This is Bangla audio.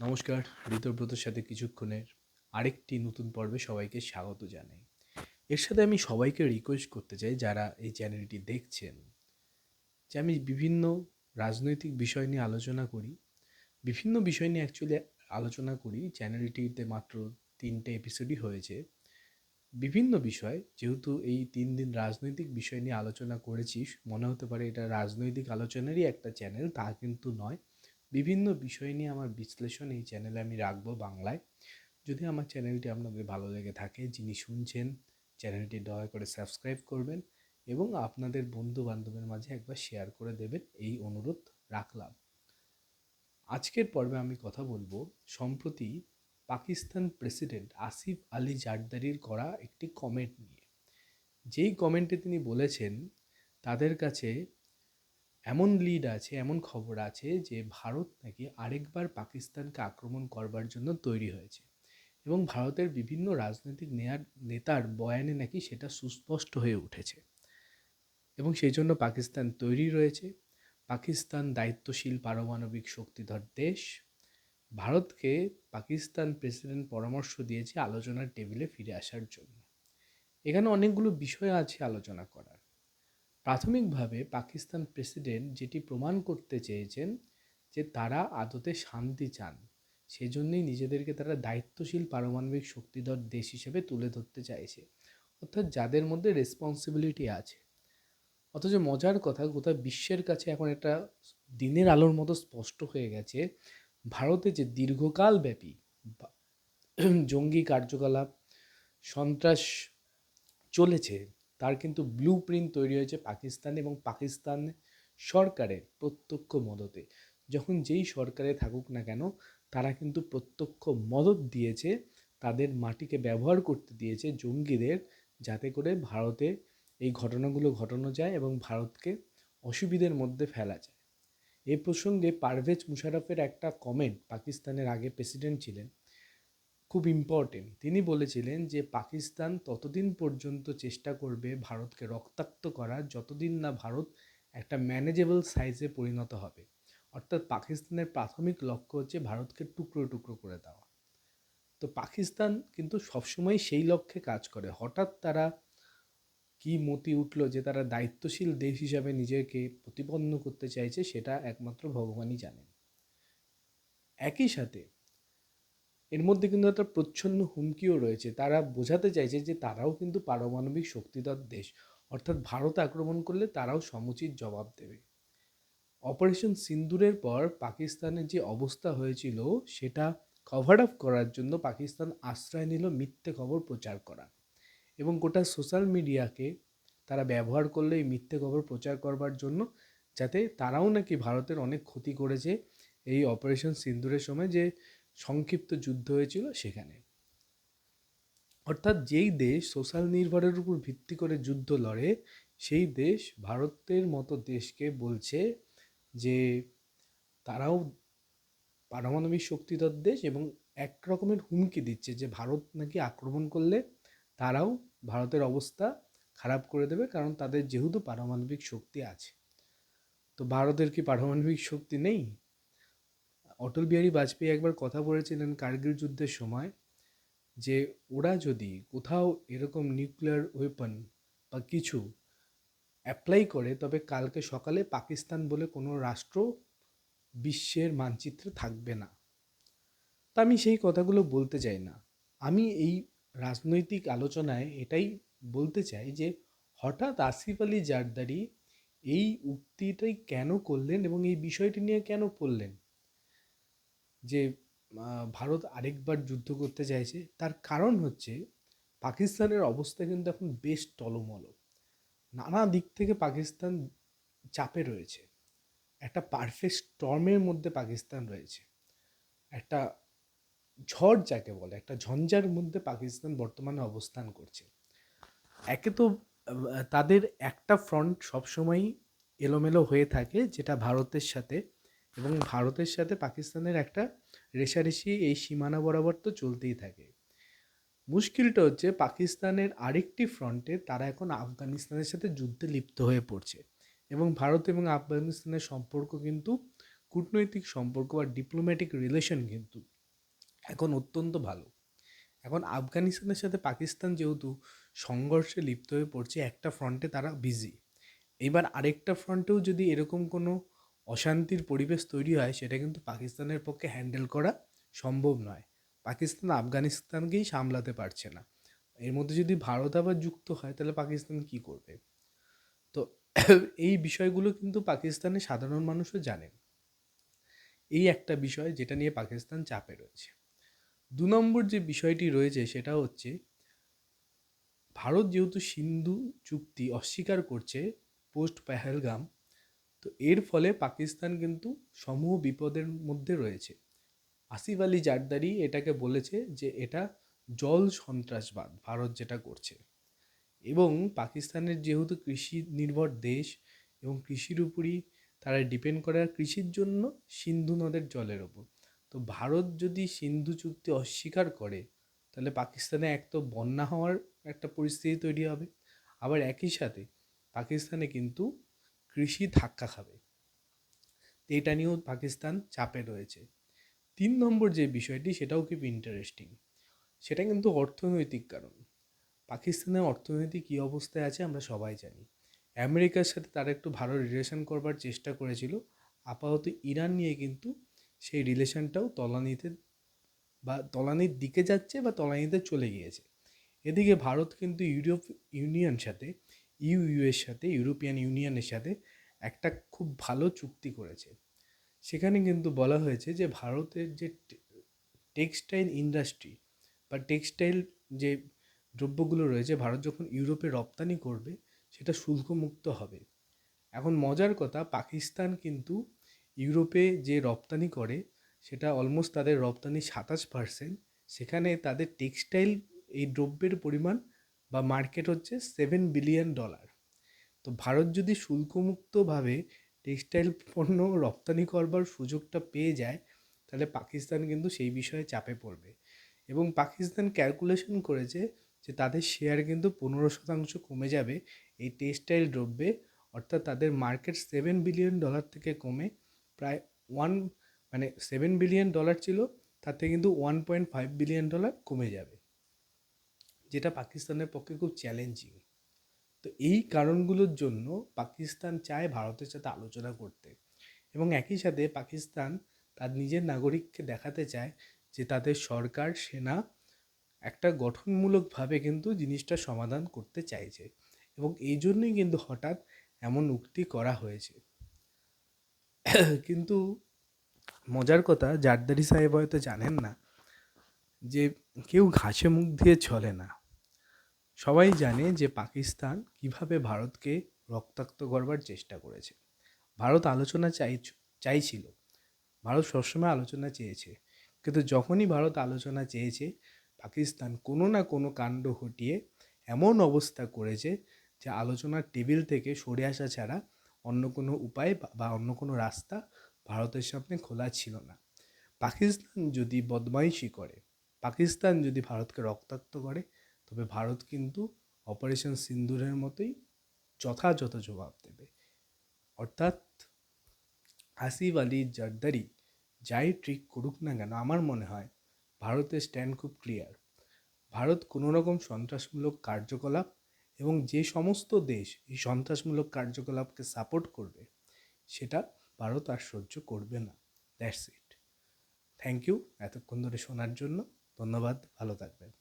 নমস্কার, ঋতব্রতর সাথে কিছুক্ষণের আরেকটি নতুন পর্বে সবাইকে স্বাগত জানাই। এর সাথে আমি সবাইকে রিকোয়েস্ট করতে চাই যারা এই চ্যানেলটি দেখছেন, যে আমি বিভিন্ন রাজনৈতিক বিষয় নিয়ে আলোচনা করি, বিভিন্ন বিষয় নিয়ে অ্যাকচুয়ালি আলোচনা করি। চ্যানেলটিতে মাত্র 3টে এপিসোডই হয়েছে। বিভিন্ন বিষয়, যেহেতু এই 3 দিন রাজনৈতিক বিষয় নিয়ে আলোচনা করেছি, মনে হতে পারে এটা রাজনৈতিক আলোচনারই একটা চ্যানেল, তা কিন্তু নয়। বিভিন্ন বিষয় নিয়ে আমার বিশ্লেষণ এই চ্যানেলে আমি রাখবো বাংলায়। যদি আমার চ্যানেলটি আপনাদের ভালো লেগে থাকে, যিনি শুনছেন, চ্যানেলটি দয়া করে সাবস্ক্রাইব করবেন এবং আপনাদের বন্ধু বান্ধবের মাঝে একবার শেয়ার করে দেবেন, এই অনুরোধ রাখলাম। আজকের পর্বে আমি কথা বলবো সম্প্রতি পাকিস্তান প্রেসিডেন্ট আসিফ আলী জারদারির করা একটি কমেন্ট নিয়ে। যেই কমেন্টে তিনি বলেছেন তাদের কাছে এমন লিড আছে, এমন খবর আছে যে ভারত নাকি আরেকবার পাকিস্তানকে আক্রমণ করবার জন্য তৈরি হয়েছে এবং ভারতের বিভিন্ন রাজনৈতিক নেতার বয়ানে নাকি সেটা সুস্পষ্ট হয়ে উঠেছে এবং সেই জন্য পাকিস্তান তৈরি রয়েছে। পাকিস্তান দায়িত্বশীল পারমাণবিক শক্তিধর দেশ। ভারতকে পাকিস্তান প্রেসিডেন্ট পরামর্শ দিয়েছে আলোচনার টেবিলে ফিরে আসার জন্য। এখানে অনেকগুলো বিষয় আছে আলোচনা করার। প্রাথমিকভাবে পাকিস্তান প্রেসিডেন্ট যেটি প্রমাণ করতে চেয়েছেন যে তারা আদতে শান্তি চান, সেজন্যই নিজেদেরকে তারা দায়িত্বশীল পারমাণবিক শক্তিধর দেশ হিসেবে তুলে ধরতে চাইছে, অর্থাৎ যাদের মধ্যে রেসপন্সিবিলিটি আছে। অথচ মজার কথা, গোটা বিশ্বের কাছে এখন এটা দিনের আলোর মতো স্পষ্ট হয়ে গেছে, ভারতে যে দীর্ঘকাল ব্যাপী জঙ্গি কার্যকলাপ, সন্ত্রাস চলেছে, তার কিন্তু ব্লু প্রিন্ট তৈরি হয়েছে পাকিস্তানে এবং পাকিস্তান সরকারের প্রত্যক্ষ মদতে। যখন যেই সরকারে থাকুক না কেন, তারা কিন্তু প্রত্যক্ষ মদত দিয়েছে, তাদের মাটিকে ব্যবহার করতে দিয়েছে জঙ্গিদের, যাতে করে ভারতে এই ঘটনাগুলো ঘটানো যায় এবং ভারতকে অসুবিধার মধ্যে ফেলা যায়। এই প্রসঙ্গে পারভেজ মুশারফের একটা কমেন্ট, পাকিস্তানের আগে প্রেসিডেন্ট ছিলেন, খুব ইম্পর্টেন্ট। তিনি বলেছিলেন যে পাকিস্তান ততদিন পর্যন্ত চেষ্টা করবে ভারতকে রক্তাক্ত করার, যতদিন না ভারত একটা ম্যানেজেবল সাইজে পরিণত হবে। অর্থাৎ পাকিস্তানের প্রাথমিক লক্ষ্য হচ্ছে ভারতকে টুকরো টুকরো করে দেওয়া। তো পাকিস্তান কিন্তু সবসময় সেই লক্ষ্যে কাজ করে। হঠাৎ তারা কি মতি উঠল যে তারা দায়িত্বশীল দেশ হিসাবে নিজেকে প্রতিপন্ন করতে চাইছে, সেটা একমাত্র ভগবানই জানেন। একই সাথে এর মধ্যে কিন্তু একটা প্রচ্ছন্ন হুমকিও রয়েছে। তারা বোঝাতে চাইছে যে তারাও কিন্তু পারমাণবিক শক্তিধর দেশ, অর্থাৎ ভারত আক্রমণ করলে তারাও সমুচিত জবাব দেবে। অপারেশন সিন্দুরের পর পাকিস্তানের যে অবস্থা হয়েছিল, সেটা কভার আপ করার জন্য পাকিস্তান আশ্রয় নিল মিথ্যে খবর প্রচার করা এবং গোটা সোশ্যাল মিডিয়াকে তারা ব্যবহার করলো এই মিথ্যে খবর প্রচার করবার জন্য, যাতে তারাও নাকি ভারতের অনেক ক্ষতি করেছে এই অপারেশন সিন্দুরের সময় যে সংক্ষিপ্ত যুদ্ধ হয়েছিল সেখানে। অর্থাৎ যেই দেশ সোশ্যাল নির্ভরের উপর ভিত্তি করে যুদ্ধ লড়ে, সেই দেশ ভারতের মতো দেশকে বলছে যে তারাও পারমাণবিক শক্তিধর দেশ এবং এক রকমের হুমকি দিচ্ছে যে ভারত নাকি আক্রমণ করলে তারাও ভারতের অবস্থা খারাপ করে দেবে, কারণ তাদের যেহেতু পারমাণবিক শক্তি আছে। তো ভারতের কি পারমাণবিক শক্তি নেই? অটল বিহারী বাজপেয়ী একবার কথা বলেছিলেন কার্গিল যুদ্ধের সময়, যে ওরা যদি কোথাও এরকম নিউক্লিয়ার ওয়েপন বা কিছু অ্যাপ্লাই করে, তবে কালকে সকালে পাকিস্তান বলে কোনো রাষ্ট্র বিশ্বের মানচিত্রে থাকবে না। তা আমি সেই কথাগুলো বলতে চাই না। আমি এই রাজনৈতিক আলোচনায় এটাই বলতে চাই যে হঠাৎ আসিফ আলী জারদারি এই উক্তিটাই কেন করলেন এবং এই বিষয়টি নিয়ে কেন পড়লেন যে ভারত আরেকবার যুদ্ধ করতে চাইছে। তার কারণ হচ্ছে পাকিস্তানের অবস্থা কিন্তু এখন বেশ টলমল। নানা দিক থেকে পাকিস্তান চাপে রয়েছে। একটা পারফেক্ট স্টর্মের মধ্যে পাকিস্তান রয়েছে। একটা ঝড় যাকে বলে, একটা ঝঞ্ঝার মধ্যে পাকিস্তান বর্তমানে অবস্থান করছে। একে তো তাদের একটা ফ্রন্ট সবসময়ই এলোমেলো হয়ে থাকে, যেটা ভারতের সাথে, এবং ভারতের সাথে পাকিস্তানের একটা রেষারেষি এই সীমানা বরাবর তো চলতেই থাকে। মুশকিলটা হচ্ছে পাকিস্তানের আরেকটি ফ্রন্টে তারা এখন আফগানিস্তানের সাথে যুদ্ধে লিপ্ত হয়ে পড়ছে এবং ভারত এবং আফগানিস্তানের সম্পর্ক কিন্তু কূটনৈতিক সম্পর্ক বা ডিপ্লোম্যাটিক রিলেশন কিন্তু এখন অত্যন্ত ভালো। এখন আফগানিস্তানের সাথে পাকিস্তান যেহেতু সংঘর্ষে লিপ্ত হয়ে পড়ছে, একটা ফ্রন্টে তারা বিজি, এবার আরেকটা ফ্রন্টেও যদি এরকম কোনো অশান্তির পরিবেশ তৈরি হয়, সেটা কিন্তু পাকিস্তানের পক্ষে হ্যান্ডেল করা সম্ভব নয়। পাকিস্তান আফগানিস্তানকেই সামলাতে পারছে না, এর মধ্যে যদি ভারত আবার যুক্ত হয় তাহলে পাকিস্তান কি করবে? তো এই বিষয়গুলো কিন্তু পাকিস্তানের সাধারণ মানুষও জানেন। এই একটা বিষয় যেটা নিয়ে পাকিস্তান চাপে রয়েছে। 2 নম্বর যে বিষয়টি রয়েছে সেটা হচ্ছে, ভারত যেহেতু সিন্ধু চুক্তি অস্বীকার করছে পোস্ট পেহেলগাম, তো এর ফলে পাকিস্তান কিন্তু সমূহ বিপদের মধ্যে রয়েছে। আসিফ আলী জারদারি এটাকে বলেছে যে এটা জল সন্ত্রাসবাদ ভারত যেটা করছে। এবং পাকিস্তানের যেহেতু কৃষি নির্ভর দেশ এবং কৃষির উপরই তারা ডিপেন্ড করে, আর কৃষির জন্য সিন্ধু নদের জলের ওপর। তো ভারত যদি সিন্ধু চুক্তি অস্বীকার করে তাহলে পাকিস্তানে এক তো বন্যা হওয়ার একটা পরিস্থিতি তৈরি হবে, আবার একই সাথে পাকিস্তানে কিন্তু কৃষি ধাক্কা খাবে। তো এটা নিয়েও পাকিস্তান চাপে রয়েছে। 3 নম্বর যে বিষয়টি সেটাও খুব ইন্টারেস্টিং, সেটা কিন্তু অর্থনৈতিক কারণ। পাকিস্তানের অর্থনীতি কী অবস্থায় আছে আমরা সবাই জানি। আমেরিকার সাথে তারা একটু ভালো রিলেশন করবার চেষ্টা করেছিল, আপাতত ইরান নিয়ে কিন্তু সেই রিলেশনটাও তলানিতে বা তলানির দিকে যাচ্ছে বা তলানিতে চলে গিয়েছে। এদিকে ভারত কিন্তু ইউনিয়ন সাথে এর সাথে ইউরোপিয়ান ইউনিয়নের সাথে একটা খুব ভালো চুক্তি করেছে। সেখানে কিন্তু বলা হয়েছে যে ভারতের যে টেক্সটাইল ইন্ডাস্ট্রি বা টেক্সটাইল যে দ্রব্যগুলো রয়েছে, ভারত যখন ইউরোপে রপ্তানি করবে সেটা শুল্কমুক্ত হবে। এখন মজার কথা, পাকিস্তান কিন্তু ইউরোপে যে রপ্তানি করে সেটা অলমোস্ট তাদের রপ্তানি 27%, সেখানে তাদের টেক্সটাইল এই দ্রব্যের পরিমাণ বা মার্কেট হচ্ছে $7 বিলিয়ন। তো ভারত যদি শুল্কমুক্তভাবে টেক্সটাইল পণ্য রপ্তানি করবার সুযোগটা পেয়ে যায় তাহলে পাকিস্তান কিন্তু সেই বিষয়ে চাপে পড়বে। এবং পাকিস্তান ক্যালকুলেশন করেছে যে তাদের শেয়ার কিন্তু 15% কমে যাবে এই টেক্সটাইল দ্রব্যে, অর্থাৎ তাদের মার্কেট $7 বিলিয়ন থেকে কমে প্রায় ওয়ান মানে $7 বিলিয়ন ছিল, তার থেকে কিন্তু $1.5 বিলিয়ন কমে যাবে, যেটা পাকিস্তানের পক্ষে খুব চ্যালেঞ্জিং। তো এই কারণগুলোর জন্য পাকিস্তান চায় ভারতের সাথে আলোচনা করতে, এবং একই সাথে পাকিস্তান তার নিজের নাগরিককে দেখাতে চায় যে তাদের সরকার সেনা একটা গঠনমূলকভাবে কিন্তু জিনিসটা সমাধান করতে চাইছে, এবং এই জন্যই কিন্তু হঠাৎ এমন উক্তি করা হয়েছে। কিন্তু মজার কথা, জারদারি সাহেব হয়তো জানেন না যে কেউ ঘাসে মুখ দিয়ে চলে না। সবাই জানে যে পাকিস্তান কিভাবে ভারতকে রক্তাক্ত করবার চেষ্টা করেছে। ভারত আলোচনা চাইছিল, ভারত সবসময় আলোচনা চেয়েছে, কিন্তু যখনই ভারত আলোচনা চেয়েছে পাকিস্তান কোনো না কোনো কাণ্ড ঘটিয়ে এমন অবস্থা করেছে যে আলোচনার টেবিল থেকে সরে আসা ছাড়া অন্য কোনো উপায় বা অন্য কোনো রাস্তা ভারতের সামনে খোলা ছিল না। পাকিস্তান যদি বদমাইশি করে, পাকিস্তান যদি ভারতকে রক্তাক্ত করে, তবে ভারত কিন্তু অপারেশন সিন্দুরের মতোই যথাযথ জবাব দেবে। অর্থাৎ আসিফ আলী জারদারি যাই ট্রিক করুক না কেন, আমার মনে হয় ভারতের স্ট্যান্ড খুব ক্লিয়ার। ভারত কোনো রকম সন্ত্রাসমূলক কার্যকলাপ এবং যে সমস্ত দেশ এই সন্ত্রাসমূলক কার্যকলাপকে সাপোর্ট করবে সেটা ভারত আর সহ্য করবে না। That's it. থ্যাংক ইউ এতক্ষণ ধরে শোনার জন্য। ধন্যবাদ, ভালো থাকবেন।